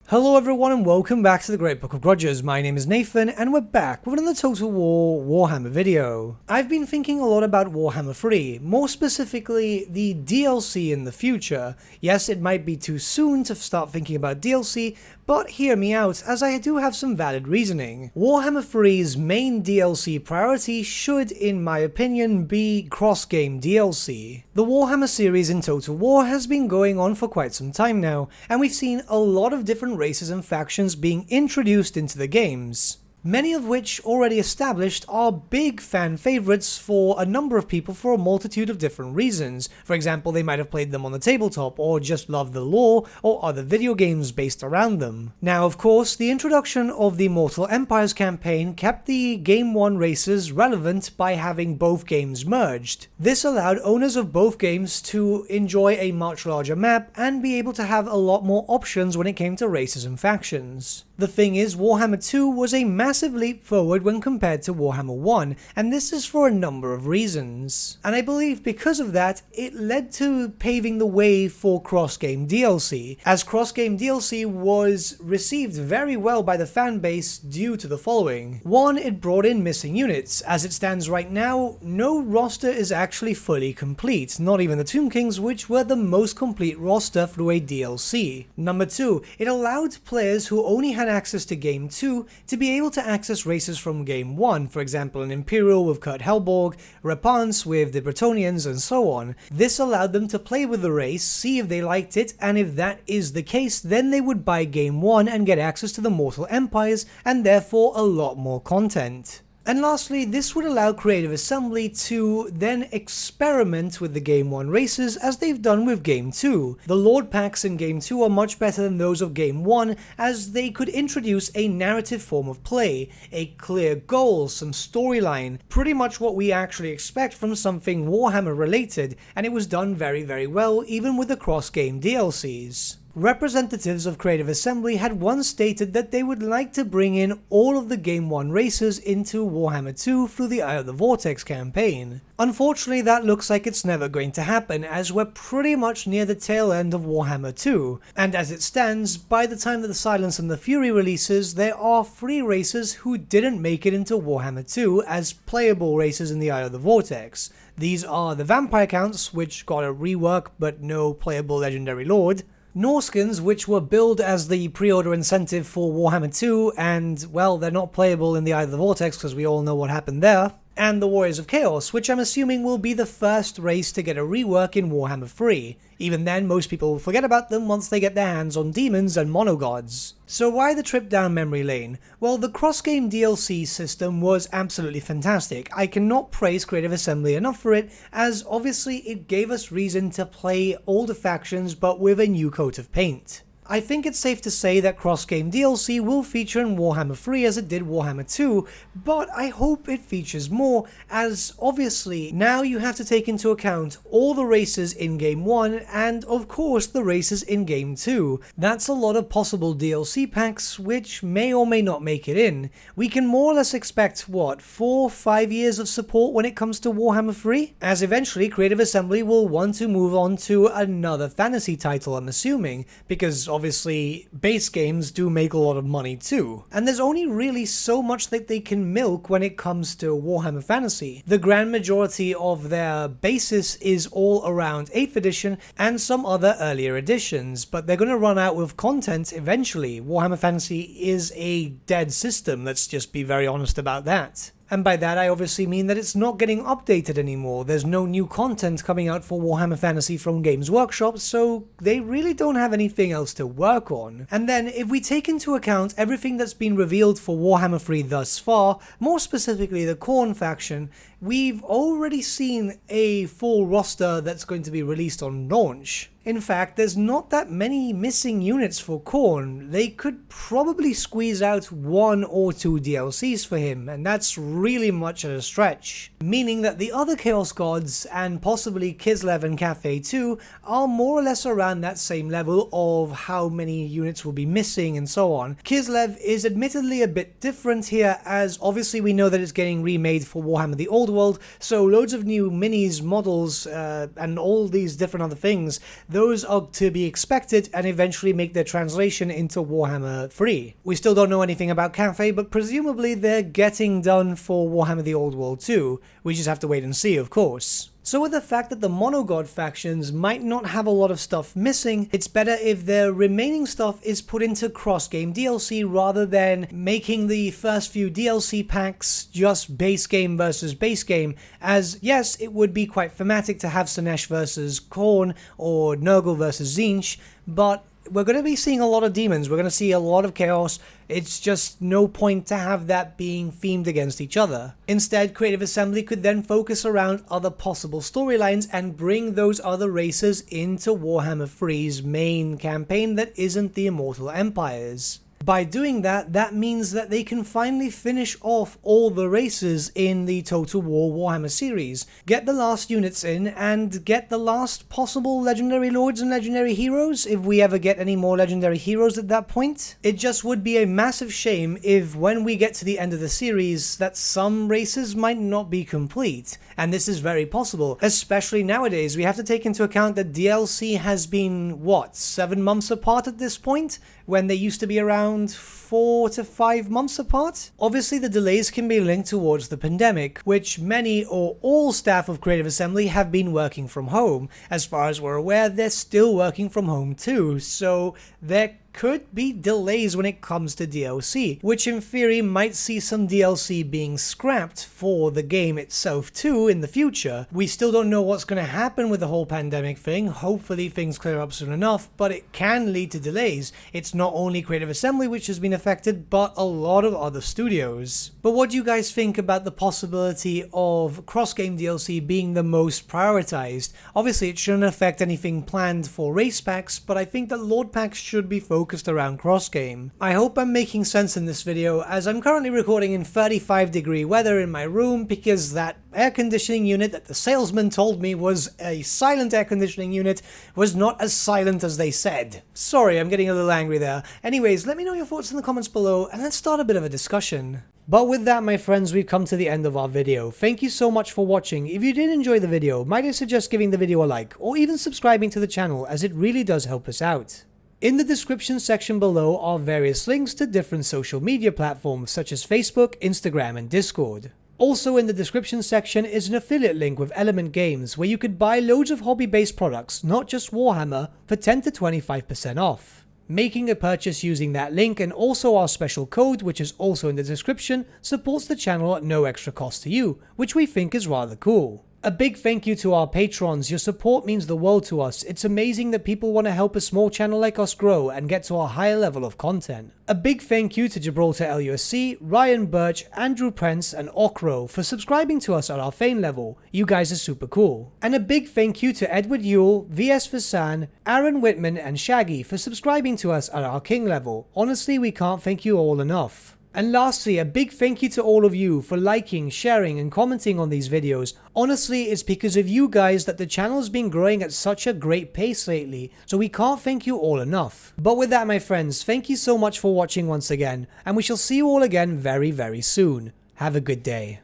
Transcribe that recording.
Hello everyone and welcome back to the Great Book of Grudges. My name is Nathan and we're back with another Total War Warhammer video. I've been thinking a lot about Warhammer 3, more specifically the DLC in the future. Yes, it might be too soon to start thinking about DLC, but hear me out as I do have some valid reasoning. Warhammer 3's main DLC priority should, in my opinion, be cross-game DLC. The Warhammer series in Total War has been going on for quite some time now, and we've seen a lot of different races and factions being introduced into the games. Many of which, already established, are big fan favourites for a number of people for a multitude of different reasons. For example, they might have played them on the tabletop, or just love the lore, or other video games based around them. Now, of course, the introduction of the Mortal Empires campaign kept the Game 1 races relevant by having both games merged. This allowed owners of both games to enjoy a much larger map and be able to have a lot more options when it came to races and factions. The thing is, Warhammer 2 was a massive leap forward when compared to Warhammer 1, and this is for a number of reasons. And I believe because of that, it led to paving the way for cross-game DLC, as cross-game DLC was received very well by the fanbase due to the following. 1, it brought in missing units. As it stands right now, no roster is actually fully complete, not even the Tomb Kings, which were the most complete roster through a DLC. Number 2, it allowed players who only had access to Game 2 to be able to access races from Game 1, for example an Imperial with Kurt Helborg, Repanse with the Bretonnians, and so on. This allowed them to play with the race, see if they liked it, and if that is the case, then they would buy Game 1 and get access to the Mortal Empires, and therefore a lot more content. And lastly, this would allow Creative Assembly to then experiment with the Game 1 races as they've done with Game 2. The Lord packs in Game 2 are much better than those of Game 1 as they could introduce a narrative form of play, a clear goal, some storyline, pretty much what we actually expect from something Warhammer related, and it was done very well even with the cross-game DLCs. Representatives of Creative Assembly had once stated that they would like to bring in all of the Game 1 races into Warhammer 2 through the Eye of the Vortex campaign. Unfortunately, that looks like it's never going to happen, as we're pretty much near the tail end of Warhammer 2, and as it stands, by the time that the Silence and the Fury releases, there are 3 races who didn't make it into Warhammer 2 as playable races in the Eye of the Vortex. These are the Vampire Counts, which got a rework but no playable Legendary Lord, Norskins, which were billed as the pre-order incentive for Warhammer 2, and, well, they're not playable in the Eye of the Vortex because we all know what happened there, and the Warriors of Chaos, which I'm assuming will be the first race to get a rework in Warhammer 3. Even then, most people will forget about them once they get their hands on demons and monogods. So why the trip down memory lane? Well, the cross-game DLC system was absolutely fantastic. I cannot praise Creative Assembly enough for it, as obviously it gave us reason to play older factions but with a new coat of paint. I think it's safe to say that cross-game DLC will feature in Warhammer 3 as it did Warhammer 2, but I hope it features more, as obviously now you have to take into account all the races in Game 1 and of course the races in Game 2. That's a lot of possible DLC packs which may or may not make it in. We can more or less expect, what, 4-5 years of support when it comes to Warhammer 3? As eventually Creative Assembly will want to move on to another fantasy title, I'm assuming, because obviously base games do make a lot of money too. And there's only really so much that they can milk when it comes to Warhammer Fantasy. The grand majority of their basis is all around 8th edition and some other earlier editions, but they're going to run out with content eventually. Warhammer Fantasy is a dead system, let's just be very honest about that. And by that I obviously mean that it's not getting updated anymore. There's no new content coming out for Warhammer Fantasy from Games Workshop, so they really don't have anything else to work on. And then if we take into account everything that's been revealed for Warhammer 3 thus far, more specifically the Khorne faction, we've already seen a full roster that's going to be released on launch. In fact, there's not that many missing units for Khorne. They could probably squeeze out 1 or 2 DLCs for him, and that's really much at a stretch. Meaning that the other Chaos Gods, and possibly Kislev and Cathay too, are more or less around that same level of how many units will be missing and so on. Kislev is admittedly a bit different here, as obviously we know that it's getting remade for Warhammer the Old world, so loads of new minis, models, and all these different other things, those are to be expected and eventually make their translation into Warhammer 3. We still don't know anything about Cafe, but presumably they're getting done for Warhammer the Old World too. We just have to wait and see, of course. So with the fact that the Monogod factions might not have a lot of stuff missing, it's better if their remaining stuff is put into cross-game DLC rather than making the first few DLC packs just base game versus base game, as yes, it would be quite thematic to have Sinesh versus Khorne or Nurgle versus Tzeentch, but we're going to be seeing a lot of demons, we're going to see a lot of chaos. It's just no point to have that being themed against each other. Instead, Creative Assembly could then focus around other possible storylines and bring those other races into Warhammer 3's main campaign that isn't the Immortal Empires. By doing that, that means that they can finally finish off all the races in the Total War Warhammer series, get the last units in, and get the last possible legendary lords and legendary heroes, if we ever get any more legendary heroes at that point. It just would be a massive shame if when we get to the end of the series that some races might not be complete, and this is very possible, especially nowadays. We have to take into account that DLC has been, what, 7 months apart at this point? When they used to be around 4 to 5 months apart? Obviously the delays can be linked towards the pandemic, which many or all staff of Creative Assembly have been working from home. As far as we're aware, they're still working from home too, so there could be delays when it comes to DLC, which in theory might see some DLC being scrapped for the game itself too in the future. We still don't know what's going to happen with the whole pandemic thing. Hopefully things clear up soon enough, but it can lead to delays. It's not only Creative Assembly which has been affected, but a lot of other studios. But what do you guys think about the possibility of cross-game DLC being the most prioritized? Obviously it shouldn't affect anything planned for race packs, but I think that Lord packs should be focused around cross-game. I hope I'm making sense in this video, as I'm currently recording in 35-degree weather in my room because that air conditioning unit that the salesman told me was a silent air conditioning unit was not as silent as they said. Sorry, I'm getting a little angry there. Anyways, let me know your thoughts in the comments below and let's start a bit of a discussion. But with that, my friends, we've come to the end of our video. Thank you so much for watching. If you did enjoy the video, might I suggest giving the video a like or even subscribing to the channel, as it really does help us out. In the description section below are various links to different social media platforms such as Facebook, Instagram and Discord. Also in the description section is an affiliate link with Element Games where you could buy loads of hobby-based products, not just Warhammer, for 10 to 25% off. Making a purchase using that link and also our special code, which is also in the description, supports the channel at no extra cost to you, which we think is rather cool. A big thank you to our patrons. Your support means the world to us. It's amazing that people want to help a small channel like us grow and get to a higher level of content. A big thank you to Gibraltar LUSC, Ryan Bertsche, Andrew Prince and Okro for subscribing to us at our Fane level. You guys are super cool. And a big thank you to Edward Yule, VS Vasan, Aaron Whitman and Shaggy for subscribing to us at our King level. Honestly, we can't thank you all enough. And lastly, a big thank you to all of you for liking, sharing and commenting on these videos. Honestly, it's because of you guys that the channel has been growing at such a great pace lately, so we can't thank you all enough. But with that, my friends, thank you so much for watching once again, and we shall see you all again very, very soon. Have a good day.